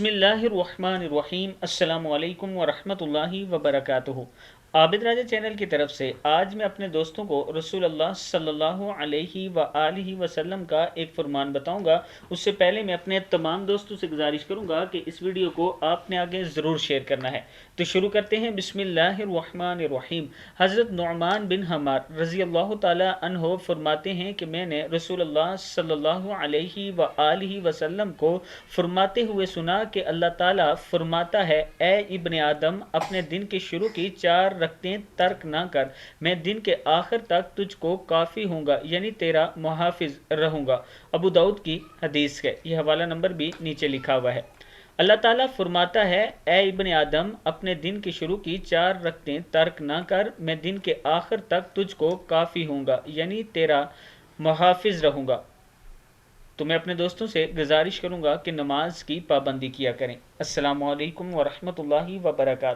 بسم اللہ الرحمن الرحیم السلام علیکم ورحمۃ اللہ وبرکاتہ۔ عابد راجہ چینل کی طرف سے آج میں اپنے دوستوں کو رسول اللہ صلی اللہ علیہ وآلہ وسلم کا ایک فرمان بتاؤں گا۔ اس سے پہلے میں اپنے تمام دوستوں سے گزارش کروں گا کہ اس ویڈیو کو آپ نے آگے ضرور شیئر کرنا ہے۔ تو شروع کرتے ہیں۔ بسم اللہ الرحمن الرحیم۔ حضرت نعمان بن حمار رضی اللہ تعالی عنہ فرماتے ہیں کہ میں نے رسول اللہ صلی اللہ علیہ وآلہ وسلم کو فرماتے ہوئے سنا کہ اللہ تعالیٰ فرماتا ہے، اے ابن آدم، اپنے دن کے شروع کی 4 رکعتیں ترک نہ کر، میں دن کے آخر تک تجھ کو کافی ہوں گا، یعنی تیرا محافظ رہوں گا۔ ابو داؤد کی حدیث ہے، یہ حوالہ نمبر بھی نیچے لکھا ہوا ہے۔ اللہ تعالیٰ فرماتا ہے، اے ابن آدم، اپنے دن کے شروع کی 4 رکعتیں ترک نہ کر، میں دن کے آخر تک تجھ کو کافی ہوں گا، یعنی تیرا محافظ رہوں گا۔ تو میں اپنے دوستوں سے گزارش کروں گا کہ نماز کی پابندی کیا کریں۔ السلام علیکم ورحمۃ اللہ وبرکاتہ۔